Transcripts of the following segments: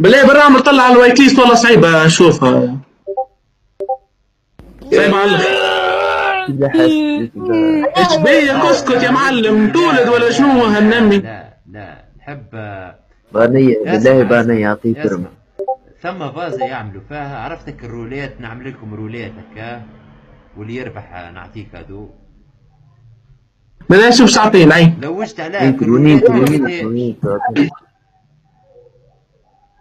بالله بالرامر طلع على الوايت ليست والله صعيبه اشوفها. صعيبه على ايش بيك اسكت يا معلم تولد ولا شنو هالنمي؟ لا نحب بانية بالله بانية يعطيك كرمة. ثم فازة يعملوا فيها، عرفتك الروليت، نعمل لكم روليت هكا واللي يربح نعطيك هذو. بلاش شوف تعطينا عين. لوجت عليها في الروليت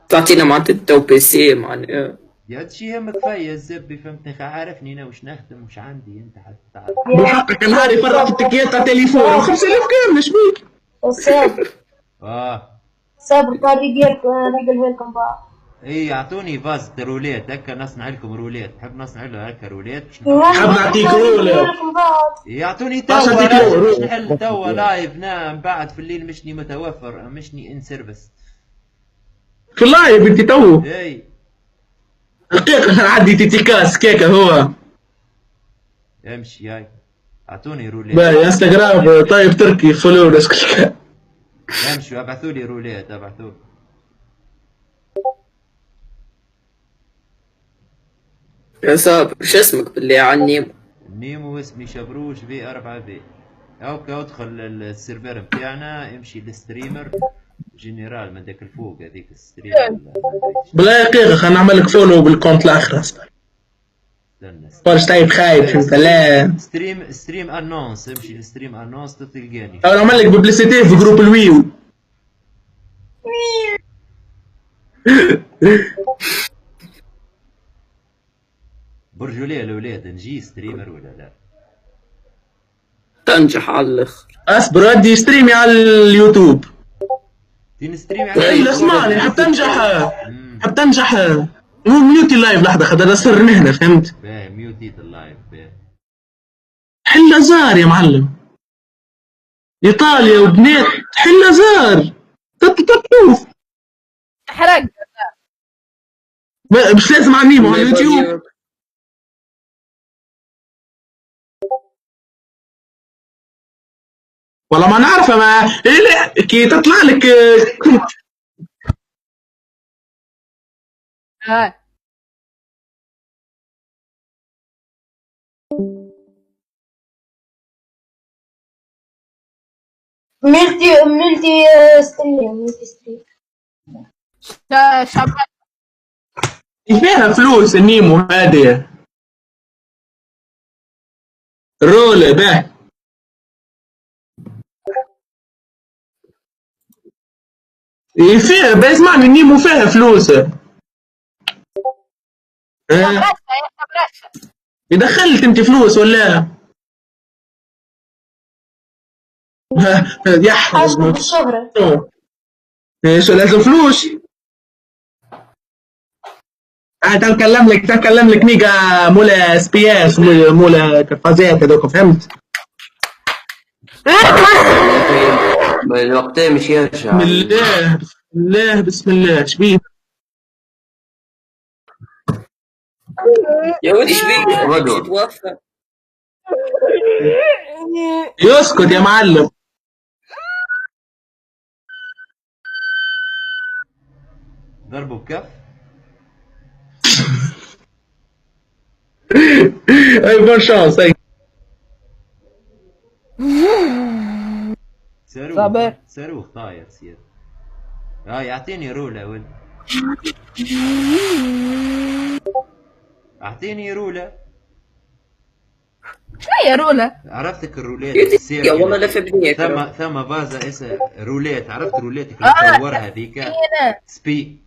تعطينا معناتها تو بي سي معناها يا شي يهمك فيا الزبي فهمتني، عارفني انا وش نخدم وش عندي، انت حتى تعرف. بحقك النهار يفرق في التكيات تاع تليفون 5000 كامل ايش بيك؟ صابر قاعد ديالك نقلها لكم بعض. اي يعطوني فاز روليت هكا نصنع لكم روليت، نحب نصنع له هكا روليت. حاب نعطيك رولة. يعطوني توا باش نحل توا لايف نام بعد في الليل مشني متوفر مشني ان سيرفيس. في اللايف انت تو؟ اي دقيقة نعدي تيتيكاس كيكة هو. امشي هاي اعطوني روليت. باهي انستغرام طيب تركي فولورز كل امشوا ابعثوا لي روليت ابعثوا. يا صابر شو اسمك بالله على النيمو؟ النيمو اسمي شبروش في 4 في. اوكي ادخل السيرفر بتاعنا امشي للستريمر جنرال من داك الفوق هذيك الستريمر. بلا دقيقة خلينا نعمل لك فولو بالكونت الاخر اصلا. فرش طيب خايف انت لا. ستريم انونس امشي للستريم انونس تلقاني. او نعمل لك ببليسيتي في جروب الويو. برجوا لي الاولاد نجي ستريمر ولا لا؟ تنجح على الاخر. اصبر ودي ستريمي على اليوتيوب. تنستريمي على اليوتيوب. اسمعني حتى تنجح مو ميوتي اللايف لحظة خد سر مهنة فهمت؟ باهي ميوتيت اللايف باهي. حل زار يا معلم. ايطاليا وبنات حل زار. تشوف. حرق. مش لازم على النيمو على اليوتيوب. والله ما نعرفها ما إيه لا كي تطلع لك ملتي ستريم شباب فيها فلوس النيمو هذه. رولة به فيها بسمعني النيمو فيها فلوس. دخلت انت فلوس ولا يحرز ايش لازم فلوس. تكلم لك ميجا مولا سبياس مولا كفازات هذوك فهمت. الوقت مش يرجع. بسم الله بسم الله شبيه يا ولدي شبيك توفى. يسكت يا معلم. ضربوا بكف. اي بون شانس اي صاروخ طاير سير. يعطيني رولة ولد. اعطيني رولة. شنو هي رولة؟ عرفتك الروليت يا والله لا فبنيك. ثم فازة اسم روليت، عرفت روليتك اللي تصورها هذيك سبي.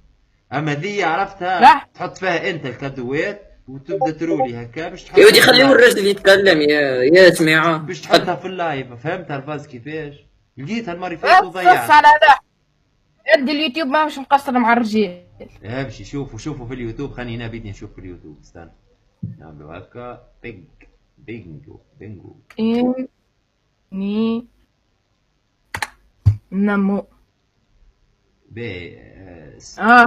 اما ذي عرفتها تحط فيها انت الكادوات وتبدا ترولي هكا باش تحطها. يا ودي خليه الراجل يتكلم يا سميعه باش تحطها في اللايف. فهمت الفاز كيفاش؟ لقيتها المره اللي فاتت وضيعت. على هذا عندي اليوتيوب ماهوش مقصر مع الرجال. امشي شوفوا في اليوتيوب. خليني انا بدي نشوف في اليوتيوب. استنى نعملوا هكا بينجو ني نمو بي هاي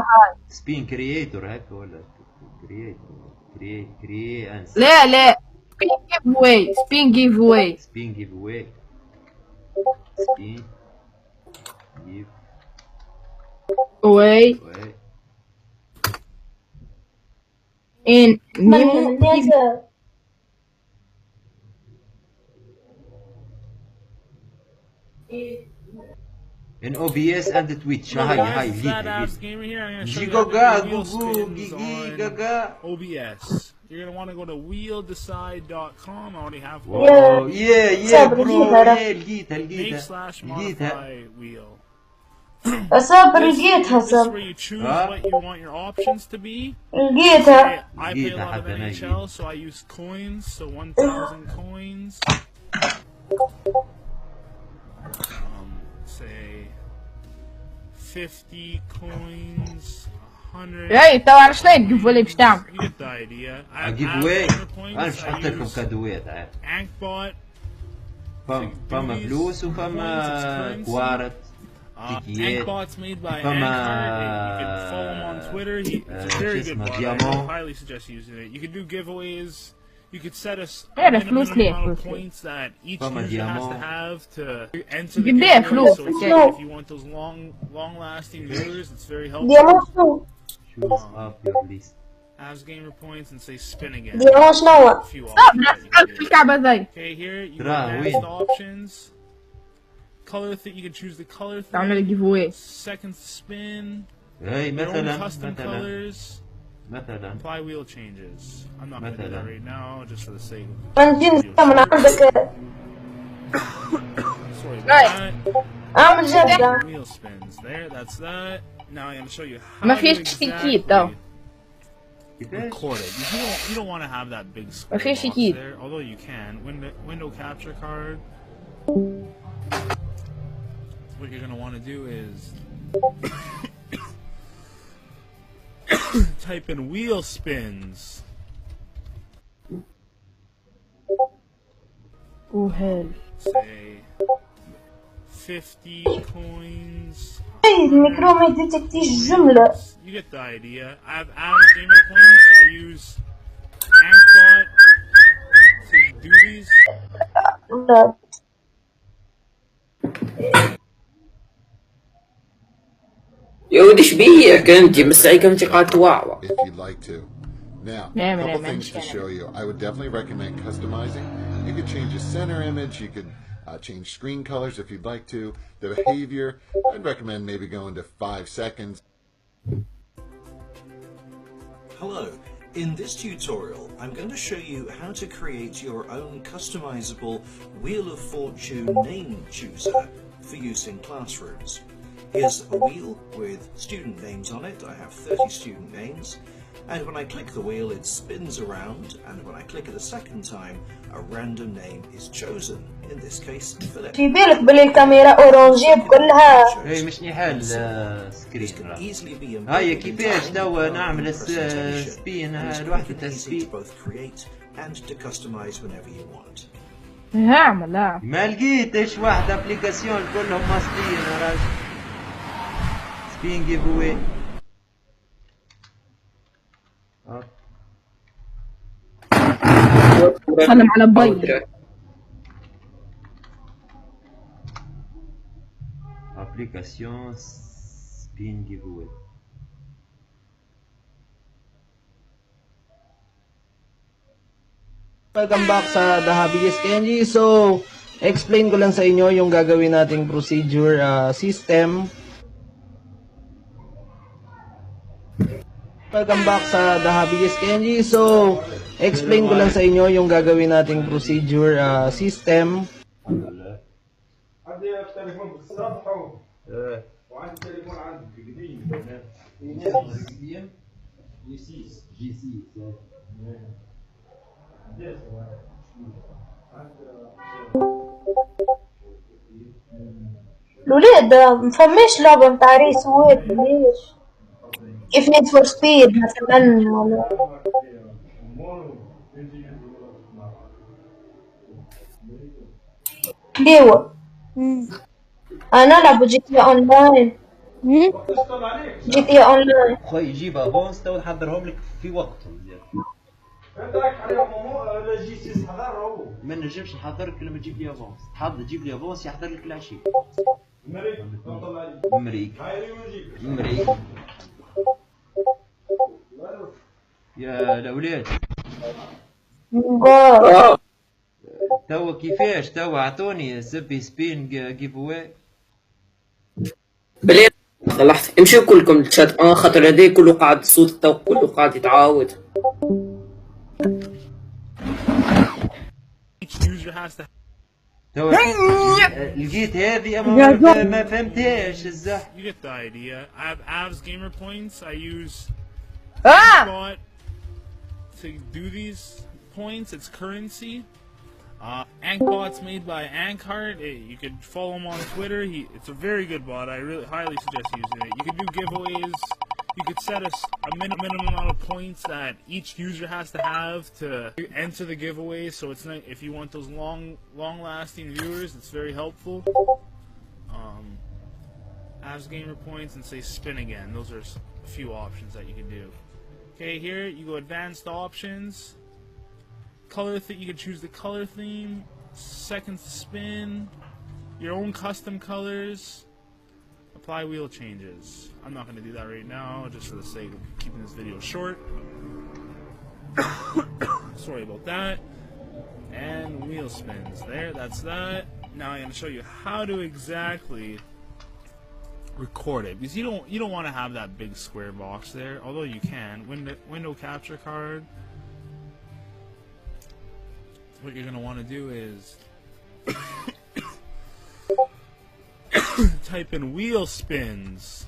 سبين كرييتور هكا ولا كريي انس. لا سبين جيف واي سبين جيف وي ان من نازل in OBS and Twitch. هاي جيجا جوجو جيجا OBS. You're gonna want to go to wheeldecide.com. I already have one. Oh yeah bro. لقيتها wheel. صابر لقيتها This is where صابر you choose what you want your options to be. لقيتها I play a lot of NHL, so I use coins. So 1,000 coins. Say 50 coins. 100. اي تو على شنو الجيف واي باش تعمل؟ You get the idea. I اجيب واي points. انا مش حاطط لكم كادوات. Ankbot. فما فلوس وفما كوارت تيكيات. Ankbot's made by فما Ankbot. You can follow him on Twitter. It's a very good bot. I highly suggest using it. You can do giveaways. You could set a minimum amount of points that each user has to have to enter the giveaway. So if you want those long-lasting viewers, it's very helpful. ديامون شنو؟ Choose up your list. As gamer points and say spin again. ديامون شنو؟ A few في الكعبة ذي. Okay, here you can advance the options. Color you can choose the color تعمل الجيف واي. Second spin. هاي Custom colors. مثلا Apply wheel changes. I'm not gonna do that right now, just for the sake of. نجي من عندك Sorry about that. اعمل جدة. Wheel spins. There, that's that. Now I'm gonna show you how ما to فيش exactly تيكيت though. record it. You don't want to have that big square ما فيش box تيكيت. there, although you can. Window capture card. What you're gonna want to do is type in wheel spins. Oh hell. Say 50 coins. الميكرو ما يديتكتيش الجملة. You get the idea. I have average gamer points. I use Ankbot to do these. لا. يا ولد ايش بيك انت مسعيكم انتقاد واعوة. If you'd like to. Now, a couple things to show you. I would definitely recommend customizing. You could change the center image. You could change screen colors if you'd like to. The behavior, I'd recommend maybe going to 5 seconds. Hello. In this tutorial, I'm going to show you how to create your own customizable Wheel of Fortune name chooser for use in classrooms. Here's a wheel with student names on it. I have 30 student names. And when I click the wheel, it spins around. And when I click it a second time, a random name is chosen. In this case, Philip. في بالك بلي الكاميرا اورانجي بكلها. اي مش نحل سكرين. هاي كيفاش توا نعمل سبين الوحدة سبين. And to customize whenever you want. هعمل ما لقيتش واحدة ابليكاسيون كلهم ماسبين يا راجل. سبين جيف اواي. سلم على باي. ابليكاسيون سبين جيف اواي. Welcome back sa The Hobbyist Kenji. So, explain ko lang sa inyo yung gagawin nating procedure system. Welcome back sa The Hobbyist Kenji. So, explain ko lang sa inyo yung gagawin nating procedure system. الولاد مفماش لعبة متاع ريس واد ليش؟ كيف نيد فور سبيد مثلا ولا ليوة. انا العب جي تي اونلاين. جي تي اونلاين. خويا جيب افونس تو نحضرهم لك في وقتهم. انت راك عليهم جي سي حضرهم. ما نجمش نحضر لك لما تجيب لي افونس. تجيب لي افونس يحضر لك العشيه. مريك يا الأولاد توا كيفاش توا عطوني سبي سبين جيف اواي بلي لحظة امشيو كلكم للشات خاطر هذا كله قاعد الصوت تو كله قاعد يتعاود. توا لقيت هذه اما ما فهمتهاش الزح. You get the idea. I have Avs gamer points. I use bot to do these points. It's currency. Ankbot's made by Ankhart. You could follow him on Twitter. It's a very good bot. I really highly suggest using it. You can do giveaways. You could set a minimum amount of points that each user has to have to enter the giveaway. So it's not, if you want those long-lasting viewers, it's very helpful. Avs gamer points and say spin again. Those are a few options that you can do. Okay, here you go advanced options. Color you can choose the color theme, seconds to spin, your own custom colors, apply wheel changes. I'm not going to do that right now, just for the sake of keeping this video short. Sorry about that. And wheel spins. There, that's that. Now I'm going to show you how to exactly record it, because you don't want to have that big square box there, although you can. Window capture card. What you're going to want to do is type in wheel spins.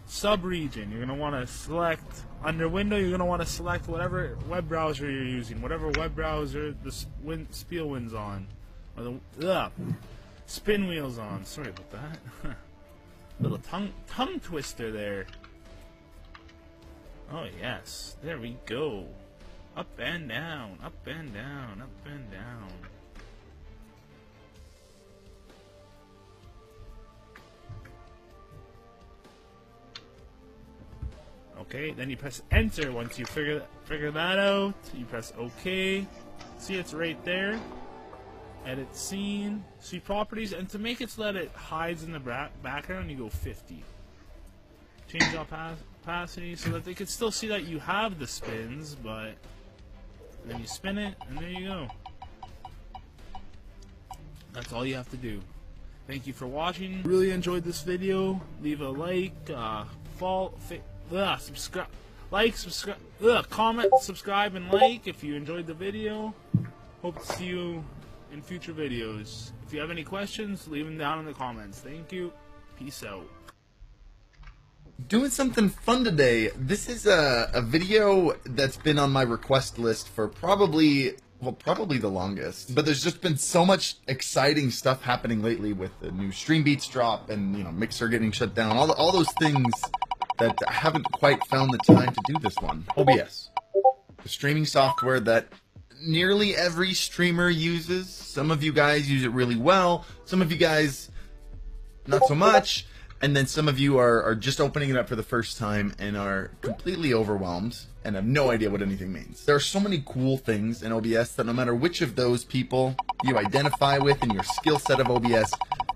Sub-region, you're going to want to select, under window, you're going to want to select whatever web browser you're using, whatever web browser the Spielwind's on, or the spin wheel's on. Sorry about that. Little tongue twister there. Oh yes, there we go. Up and down, up and down, up and down. Okay, then you press enter. Once you figure that out, you press OK. See, it's right there. Edit scene, see properties, and to make it so that it hides in the background, you go 50. Change opacity so that they can still see that you have the spins, but then you spin it, and there you go. That's all you have to do. Thank you for watching. Really enjoyed this video. Leave a like, comment, subscribe, and like if you enjoyed the video. Hope to see you in future videos. If you have any questions, leave them down in the comments. Thank you. Peace out. Doing something fun today. This is a video that's been on my request list for probably the longest. But there's just been so much exciting stuff happening lately with the new Stream Beats drop and, you know, Mixer getting shut down. All those things that I haven't quite found the time to do this one. OBS, the streaming software that nearly every streamer uses. Some of you guys use it really well. Some of you guys not so much. And then some of you are just opening it up for the first time and are completely overwhelmed and have no idea what anything means. There are so many cool things in OBS that no matter which of those people you identify with in your skill set of OBS,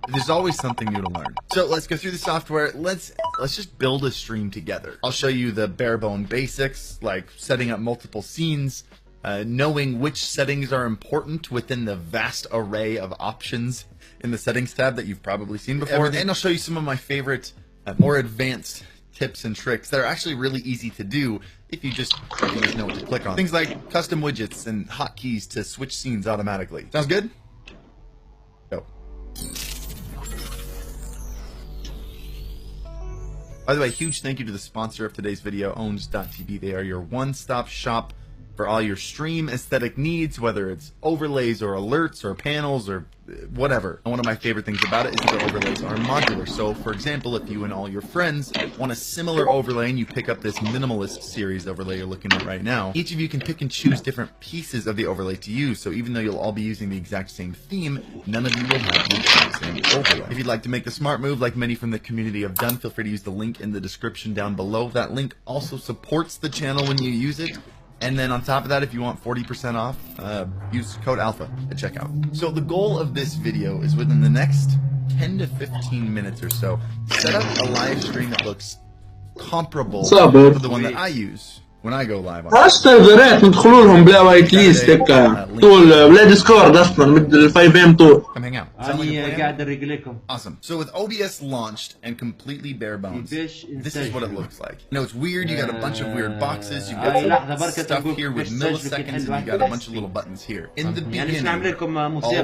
there's always something new to learn. So let's go through the software. Let's just build a stream together. I'll show you the bare bone basics, like setting up multiple scenes, knowing which settings are important within the vast array of options in the settings tab that you've probably seen before. And I'll show you some of my favorite, more advanced tips and tricks that are actually really easy to do if you just know what to click on. Things like custom widgets and hotkeys to switch scenes automatically. Sounds good? Go. By the way, huge thank you to the sponsor of today's video, Owns.tv. They are your one-stop shop for all your stream aesthetic needs, whether it's overlays or alerts or panels or whatever. And one of my favorite things about it is that the overlays are modular. So, for example, if you and all your friends want a similar overlay and you pick up this minimalist series overlay you're looking at right now, each of you can pick and choose different pieces of the overlay to use. So even though you'll all be using the exact same theme, none of you will have the exact same overlay. If you'd like to make the smart move like many from the community have done, feel free to use the link in the description down below. That link also supports the channel when you use it. And then on top of that, if you want 40% off, use code ALPHA at checkout. So the goal of this video is within the next 10 to 15 minutes or so, set up a live stream that looks comparable to the one that I use when I go live on سيرفرات ندخلوا لهم بلا وايت ليست هكا طول بلا ديسكورد اصلا مد ال 5 ام طول. Come hang out. أنا قاعد أريق لكم. Awesome. So with OBS launched and completely bare bones, this is what it looks like. You know, it's weird. You got a bunch of weird boxes. You got stuff here with milliseconds, and you got a bunch of little buttons here. In the beginning, all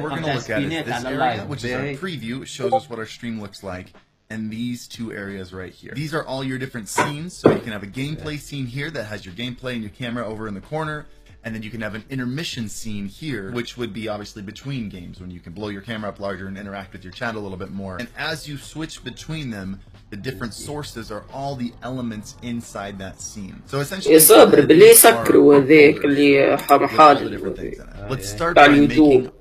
we're going to look at is this area, which is our preview. It shows us what our stream looks like. And these two areas right here. These are all your different scenes. So you can have a gameplay scene here that has your gameplay and your camera over in the corner. And then you can have an intermission scene here, which would be obviously between games when you can blow your camera up larger and interact with your chat a little bit more. And as you switch between them, the different sources are all the elements inside that scene. So essentially, let's start by making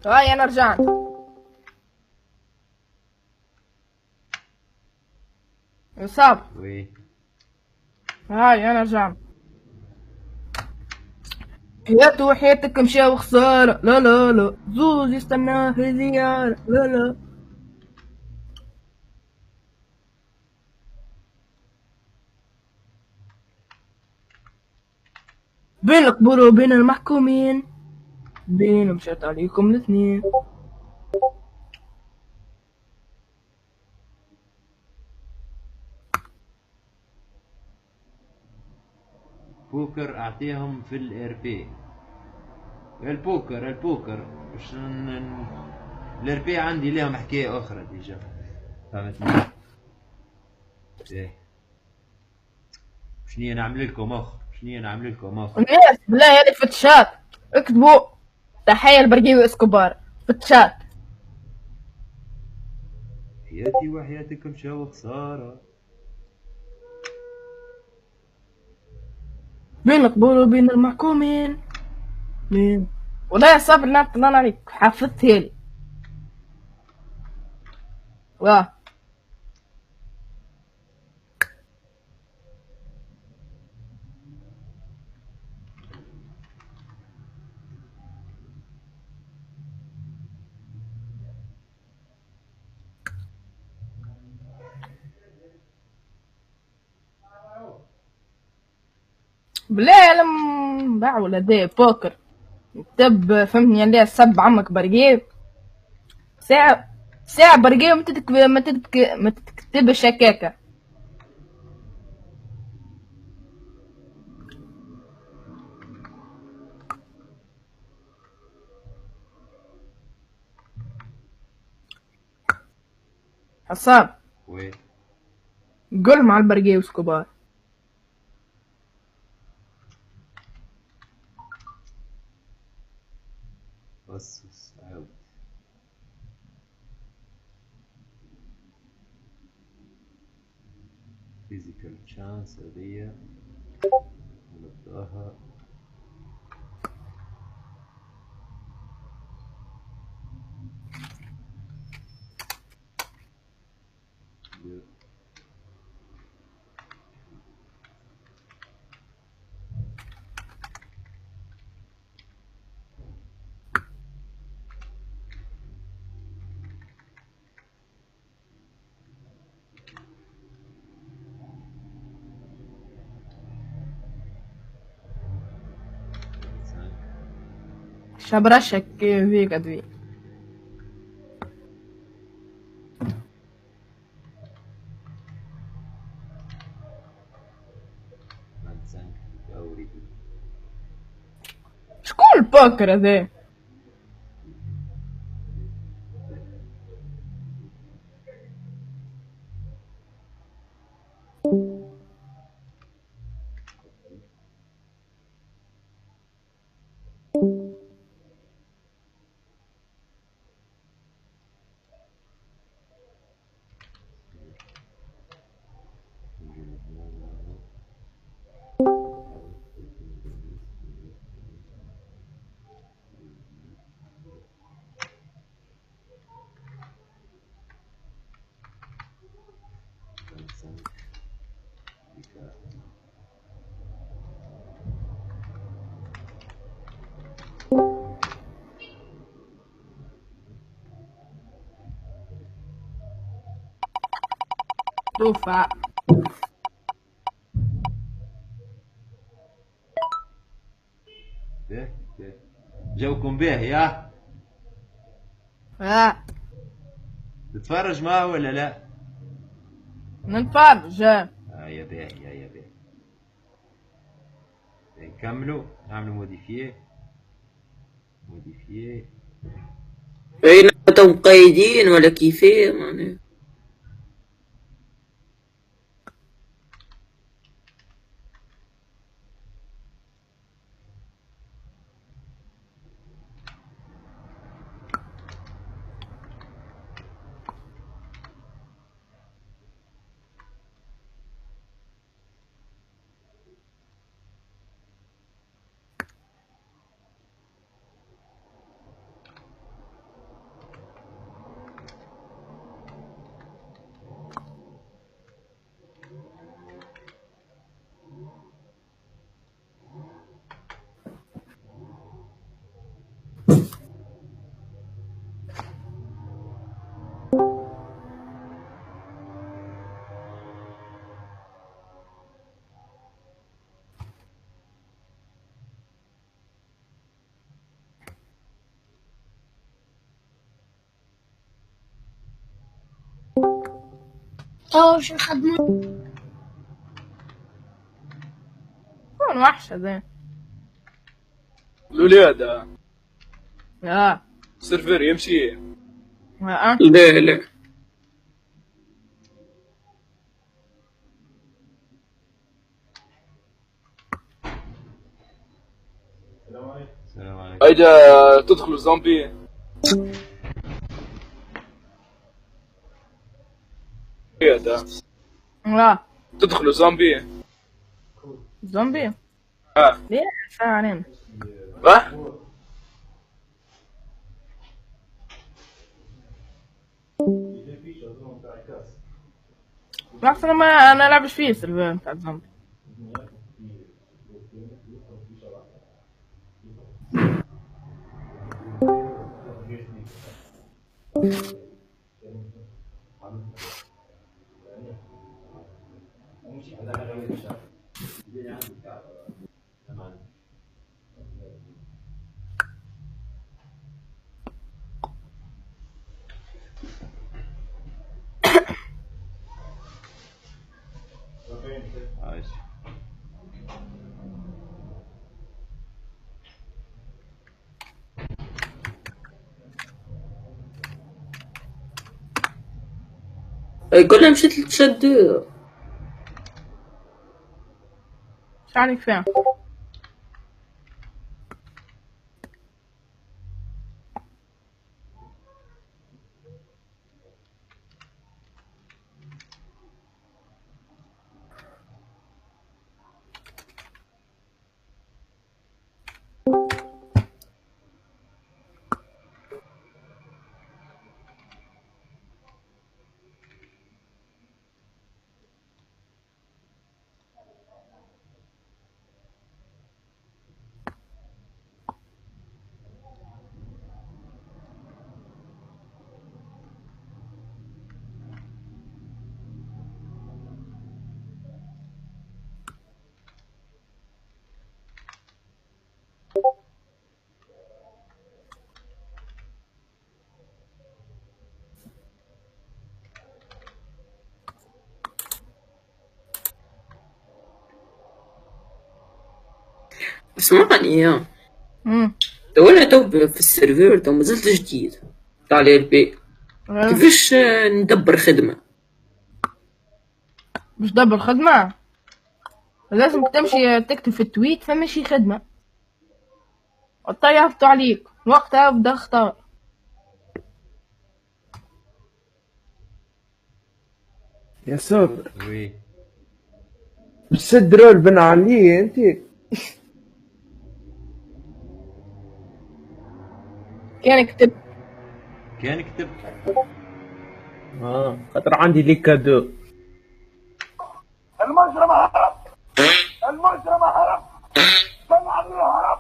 هاي انا رجعت. يصاب. هاي انا رجعت. حياته وحياتك مشاو خسارة. لا لا لا زوز يستناه في زيارة. لا لا بين القبور وبين المحكومين، بين مشات عليكم الاثنين. بوكر اعطيهم في الار بي. البوكر مش الار بي عندي لهم حكايه اخرى ديجا، فهمتني؟ ايه شنو نعمل لكم الناس بالله هذه فتشات اكتبوا تحية البرقيوي اسكوبار فتشات. حياتي وحياتكم شو خسارة. بين القبور وبين المحكومين. مين والله يا صابر نعم طلعنا عليك حافظتها لي. واه بالله لم باع ولا دي بوكر كتب فهمتني اللي سب عمك برقيب ساعة برقيب ما تكتبش هكاكا. حصان وين قول مع البرقيوي اسكوبار. بس عاود فيزيكال تشانس هذيا نبداها. شبرشك فيك ادوي. شكون البوكر هذا؟ شوفها. جوكم به يا تتفرج معه ولا لا؟ نتفرج. يا باهي يا باهي. نكملوا نعملوا موديفيه. اين انتم مقيدين ولا كيفاه معناها؟ شو الخدمة؟ كون وحشة زين. الولاد لا السيرفر يمشي. لا السلام عليكم. هيدا تدخل الزومبي. هيدا لا تدخل زومبي. زومبي؟ ليه ساعة علينا؟ بس انا لعبش فيه السيرفر بتاع الزومبي. كلها مشيت لتشد. مش عليك فيها. اسمعني تو انا في السيرفر تو مازلت جديد تاع البي. كيفاش ندبر خدمة؟ مش دبر خدمة، لازم تمشي تكتب في التويت فمشي خدمة وطيبتوا عليك وقتها ابدا اختار. يا سوبر وي بسد رول بن علي انت. كان كتب خاطر عندي ليك كادو. المجرم هرب، المجرم هرب، طلع عنه هرب.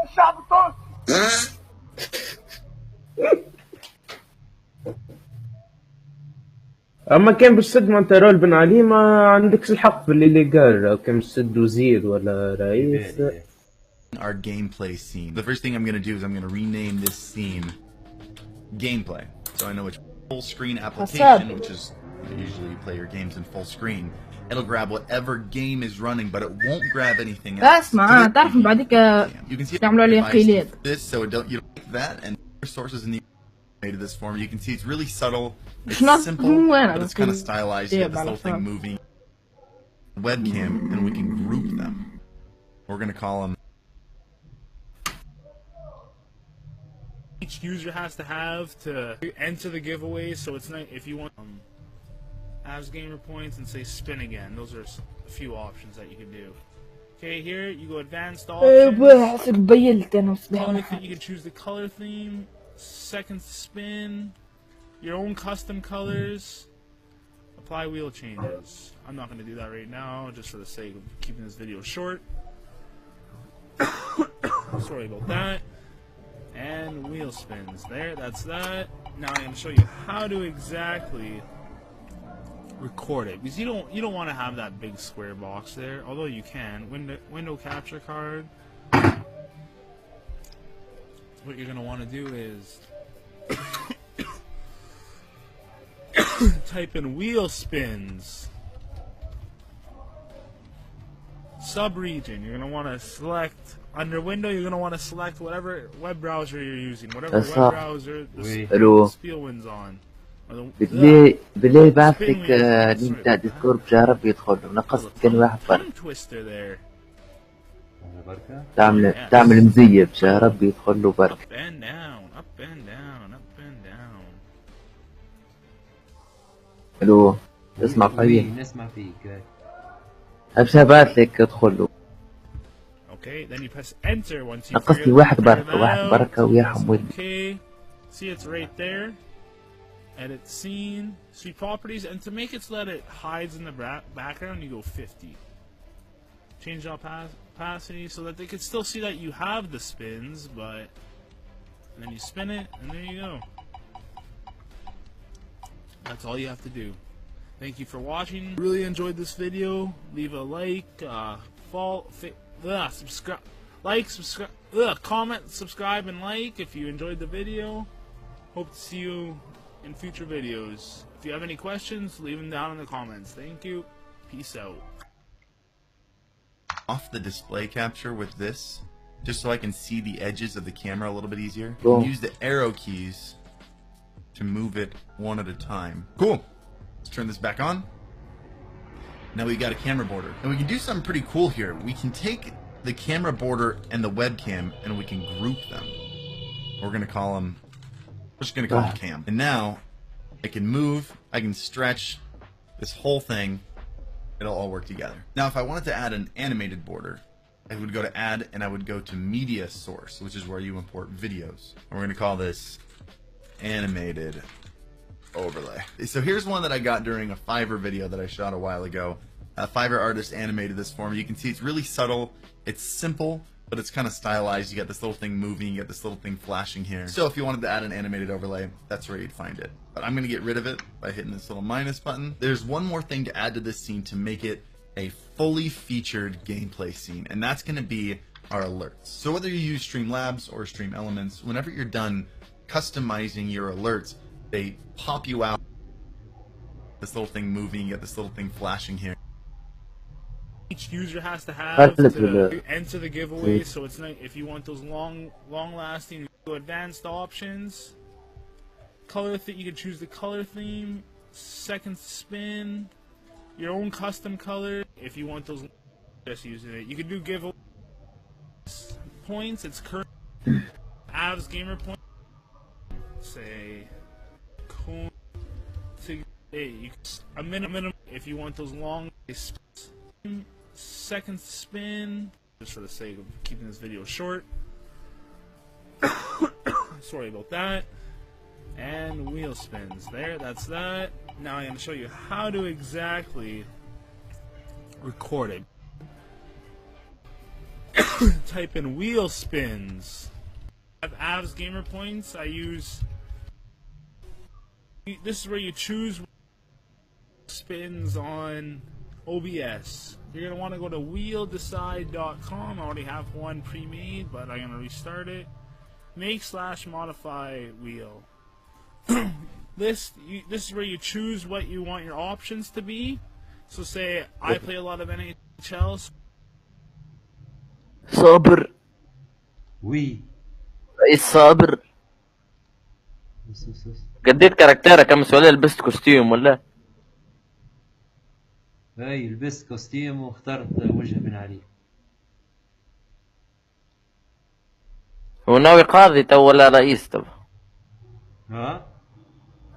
الشعب التونسي اما كان باش تسد مونتيرول بن علي ما عندكش الحق باللي قال كان باش تسد وزيد ولا رئيس. Our gameplay scene. The first thing I'm going to do is I'm going to rename this scene gameplay, so I know which full screen application, which is usually you play your games in full screen. It'll grab whatever game is running, but it won't grab anything else. اسمع تعرف بعديك يعملوا عليه قيلات. This so you don't like that, and sources in the made this form. You can see it's really subtle. It's simple, but it's kind of stylized. You have this little thing moving. Webcam, and we can group them. We're going to call them. Each user has to have to enter the giveaway, so it's not if you want Avs gamer points and say spin again. Those are a few options that you can do. Okay, here you go advanced options. You can choose the color theme, second spin, your own custom colors, apply wheel changes. I'm not going to do that right now, just for the sake of keeping this video short. Sorry about that. And wheel spins. There, that's that. Now I'm going to show you how to exactly record it, because you don't want to have that big square box there, although you can. Window capture card. What you're going to want to do is type in wheel spins. Sub-region, you're going to want to select, under window you're going to want to select whatever web browser you're using, whatever web browser the Spielwind's on. بالله يبعث لك لينك تاع ديسكورد جرب يدخل نقصت كان واحد فرق تعمل مزية بجرب يدخل له برك. الو اسمع فيك نسمع فيك ابش ابعث لك ادخل له. Okay, then you press enter once you نقصت لي واحد بركة ويرحم والدي. Okay, see it's right there. Edit scene, see properties, and to make it so that it hides in the background, you go 50. Change opacity so that they can still see that you have the spins, but and then you spin it, and there you go. That's all you have to do. Thank you for watching. Really enjoyed this video. Leave a like, subscribe, comment, subscribe, and like if you enjoyed the video. Hope to see you in future videos. If you have any questions, leave them down in the comments. Thank you. Peace out. Off the display capture with this, just so I can see the edges of the camera a little bit easier. Cool. Use the arrow keys to move it one at a time. Cool. Let's turn this back on. Now we got a camera border. And we can do something pretty cool here. We can take the camera border and the webcam and we can group them. We're going to call them, we're just going to call them cam. And now I can move, I can stretch this whole thing. It'll all work together. Now if I wanted to add an animated border, I would go to add and I would go to media source, which is where you import videos. And we're going to call this animated overlay. So here's one that I got during a Fiverr video that I shot a while ago. A Fiverr artist animated this for me. You can see it's really subtle, it's simple, but it's kind of stylized. You got this little thing moving, you got this little thing flashing here. So if you wanted to add an animated overlay, that's where you'd find it. But I'm going to get rid of it by hitting this little minus button. There's one more thing to add to this scene to make it a fully featured gameplay scene, and that's going to be our alerts. So whether you use Streamlabs or Stream Elements, whenever you're done customizing your alerts, they pop you out. This little thing moving, you got this little thing flashing here. Each user has to have to enter the giveaway, so it's not, if you want those long-lasting, advanced options. Color you can choose the color theme, second spin, your own custom color. If you want those, just using it. You can do giveaways. Points. It's current Avs gamer points. Say coin to a minimum. If you want those long second spin, just for the sake of keeping this video short. Sorry about that. And wheel spins. There, that's that. Now I'm going to show you how to exactly record it. Type in wheel spins. I have Avs gamer points. I use. This is where you choose spins on OBS. You're going to want to go to wheeldecide.com. I already have one pre-made, but I'm going to restart it. Make/modify wheel. This is where you choose what you want your options to be. So say I play a lot of NHL. صابر. وي. رئيس صابر. قديت كاركتيرك امس ولا لبست كوستيوم ولا؟ اي لبست كوستيوم واخترت وجه بن علي. هو ناوي قاضي تو ولا رئيس تو؟ ها؟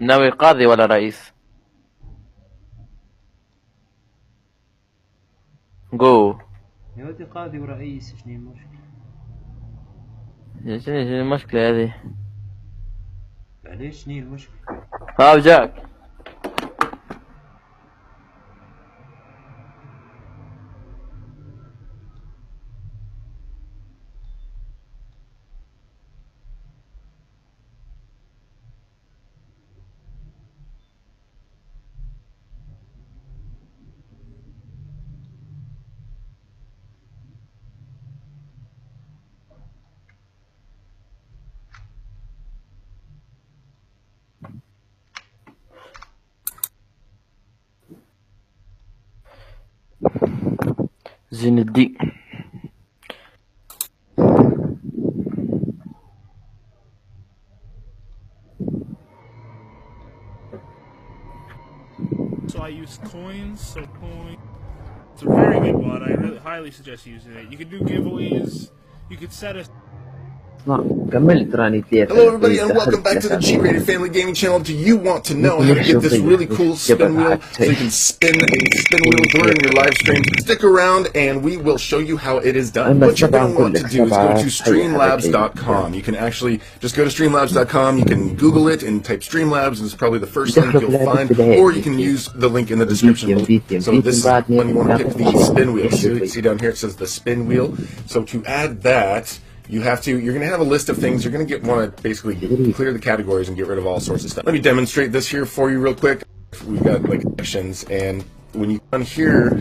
ناوي قاضي ولا رئيس؟ جو. يا ودي قاضي ورئيس شنو المشكلة؟ شنو المشكلة هذه؟ معليش شنو المشكلة؟ ها جاك. زين الدين. So I use coins. So coin. It's a very good bot. I really highly suggest using it. You can do giveaways. You could set a. Hello everybody and welcome back to the G-Rated Family Gaming Channel. Do you want to know how to get this really cool spin wheel so you can spin a spin wheel during your live stream? Stick around and we will show you how it is done. What you're going to want to do is go to streamlabs.com. You can actually just go to streamlabs.com, you can Google it and type Streamlabs and it's probably the first link you'll find, or you can use the link in the description. So this is when you want to pick the spin wheel. See down here it says the spin wheel. So to add that, you're going to have a list of things. You're going to want to basically clear the categories and get rid of all sorts of stuff. Let me demonstrate this here for you real quick. We've got like sections, and when you come here,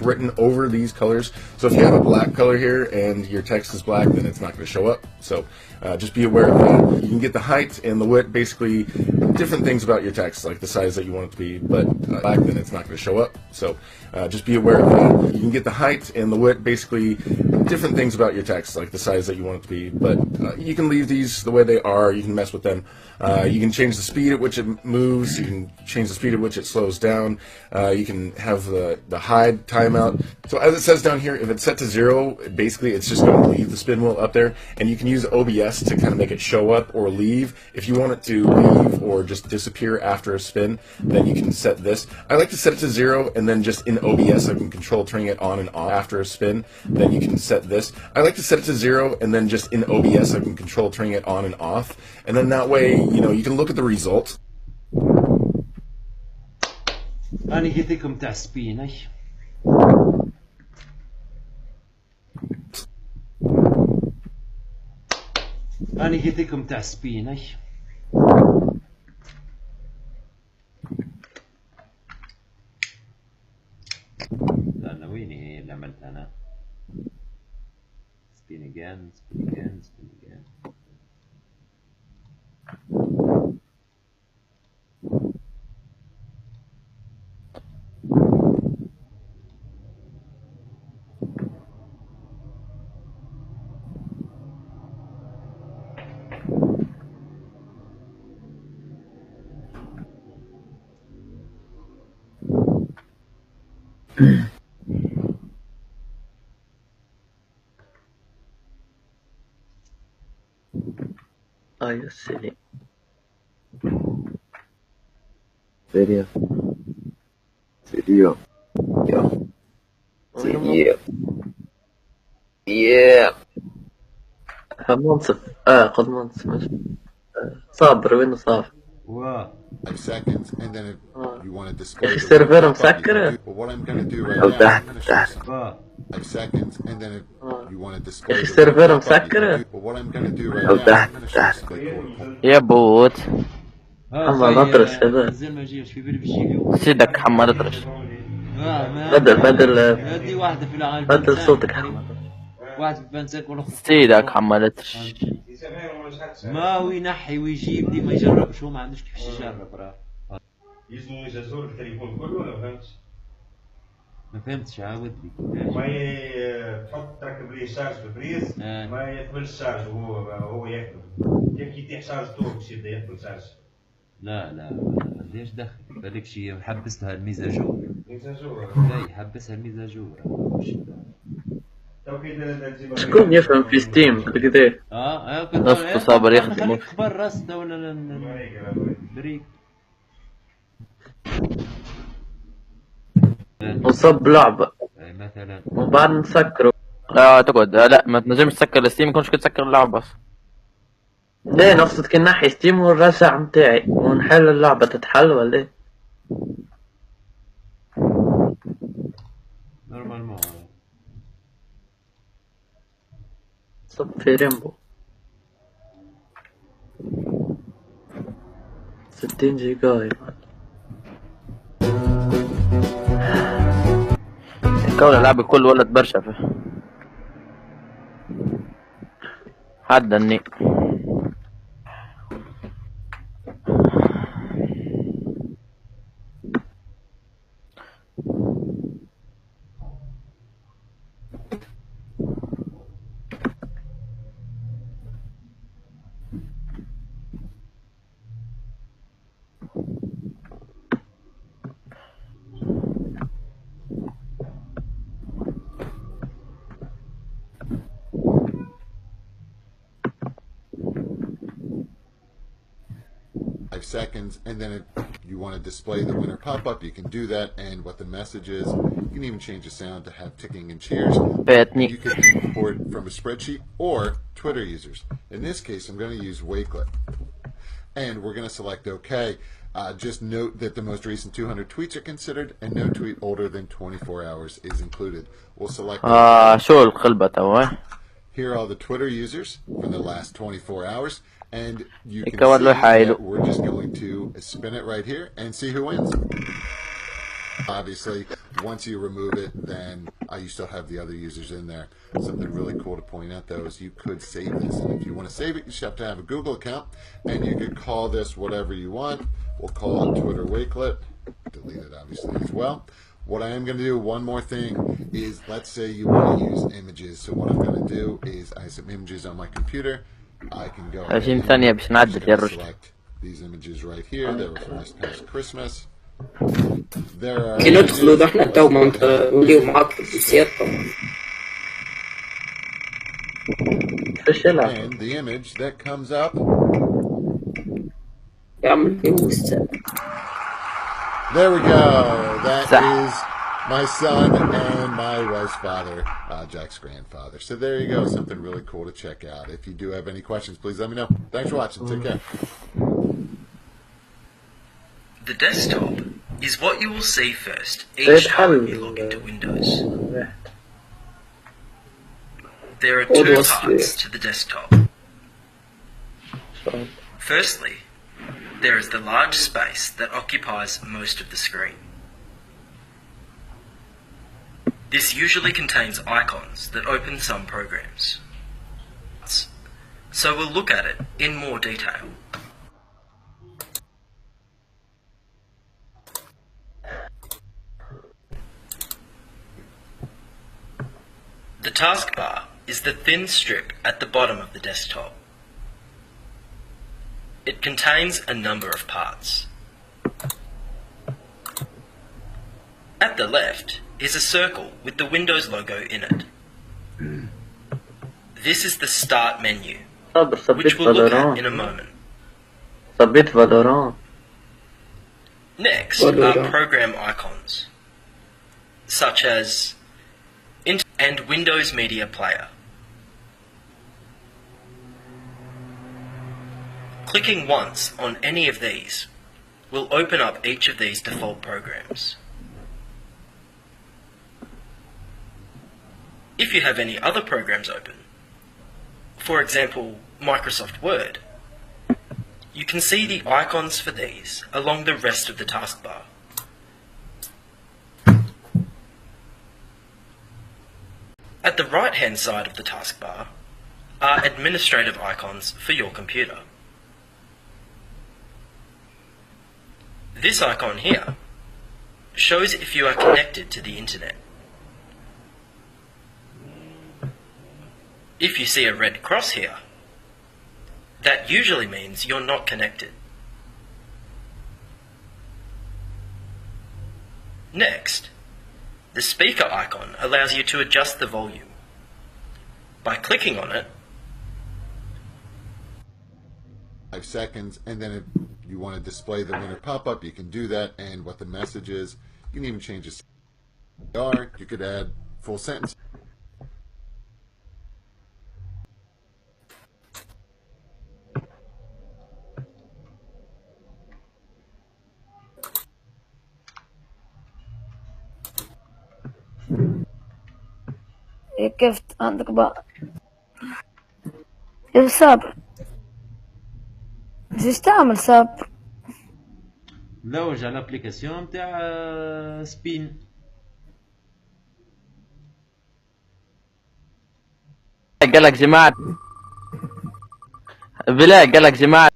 written over these colors. So if you have a black color here and your text is black, then it's not going to show up. So just be aware of that. You can get the height and the width, basically different things about your text, like the size that you want it to be, but black, then it's not going to show up. So just be aware of that. You can get the height and the width, basically different things about your text, like the size that you want it to be, but you can leave these the way they are. You can mess with them. You can change the speed at which it moves. You can change the speed at which it slows down. You can have the hide timeout. So as it says down here, if it's set to 0, basically it's just going to leave the spin wheel up there, and you can use OBS to kind of make it show up or leave. If you want it to leave or just disappear after a spin, then you can set this. I like to set it to 0, and then just in OBS I can control turning it on and off after a spin. Then you can set this. I like to set it to 0, and then just in OBS I can control turning it on and off, and then that way, you can look at the results. أنا جيتكم تاع سبين أنا جيتكم تاع سبين أنا ويني اللي عملت أنا spin again, spin again, spin again. يا سلام. سريع سريع سريع سريع منصف قد منصف صابر وين صابر 5 seconds, and then if you want to display السيرفر مسكر. what I'm going to do right now, I'm going to show you 5 seconds, and then if you want to display السيرفر مسكر. what I'm going to do right now, I'm going to show you يا بوت حماد أطرش هذا. زين ما جيش في بالي باش يجي سيدك حماد أطرش. بدل هذه واحدة في العالم بدل صوتك حماد. واحد في بنسك ولا سيدك حماد أطرش. ما هو ينحي ويجيب دي ما يجربش، هو ما عندوش كيفاش يجرب راه. يسمو جزور التليفون كله ولا فهمتش؟ ما فهمتش عاود لي. ما تحط تركب ليه شارج في البريز ما يقبلش شارج وهو ياكل. كيف يطيح شارج تو باش يبدا ياكل شارج. لا ليش دخل بالك شي حبستها الميزاجور. لا يحبسها الميزاجور. شكون يفهم في ستيم كذا؟ كنت صابر يخدم. خبر راسته ولا بريك. نصب لعبة مثلا ومن بعد نسكره. لا تقعد لا ما تنجمش تسكر الستيم، ما كنتش تسكر اللعبة اصلا. ليه نقصد كي نحي ستيم والرسع متاعي ونحل اللعبة تتحل ولا ايه؟ نورمالمون صب في ريمبو 60 جيجا. كون اللعبة كل ولد برشا فيه حد اني seconds, and then if you want to display the winner pop-up, you can do that. And what the message is, you can even change the sound to have ticking and cheers. You can import from a spreadsheet or Twitter users. In this case, I'm going to use Wakelet, and we're going to select OK. Just note that the most recent 200 tweets are considered, and no tweet older than 24 hours is included. We'll select. Here are all the Twitter users from the last 24 hours. And you can see that we're just going to spin it right here and see who wins. Obviously, once you remove it, then you still have the other users in there. Something really cool to point out, though, is you could save this. And if you want to save it, you just have to have a Google account. And you could call this whatever you want. We'll call it Twitter Wakelet. Delete it, obviously, as well. What I am going to do, one more thing, is let's say you want to use images. So what I'm going to do is I have some images on my computer. I can go select these images right here. They were from this past Christmas. There are and the image that comes up. There we go. That is my son and my wife's father, Jack's grandfather. So there you go, something really cool to check out. If you do have any questions, please let me know. Thanks for watching. Take care. The desktop is what you will see first each time you log into Windows. There are two parts to the desktop. Firstly, there is the large space that occupies most of the screen. This usually contains icons that open some programs. So we'll look at it in more detail. The taskbar is the thin strip at the bottom of the desktop. It contains a number of parts. At the left is a circle with the Windows logo in it. This is the Start menu, which we'll look at in a moment. Next are program icons, such as and Windows Media Player. Clicking once on any of these will open up each of these default programs. If you have any other programs open, for example Microsoft Word, you can see the icons for these along the rest of the taskbar. At the right-hand side of the taskbar are administrative icons for your computer. This icon here shows if you are connected to the internet. If you see a red cross here, that usually means you're not connected. Next, the speaker icon allows you to adjust the volume. By clicking on it, 5 seconds, and then if you want to display the winner pop-up, you can do that, and what the message is. You can even change the you could add full sentence. كيف عندك بقى كيف صبر ايش تعمل صبر لوج على الابليكاسيون تاع سبين. قالك جماعة بلا قالك جماعة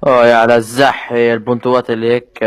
يا على الزح، هي البنطوات اللي هيك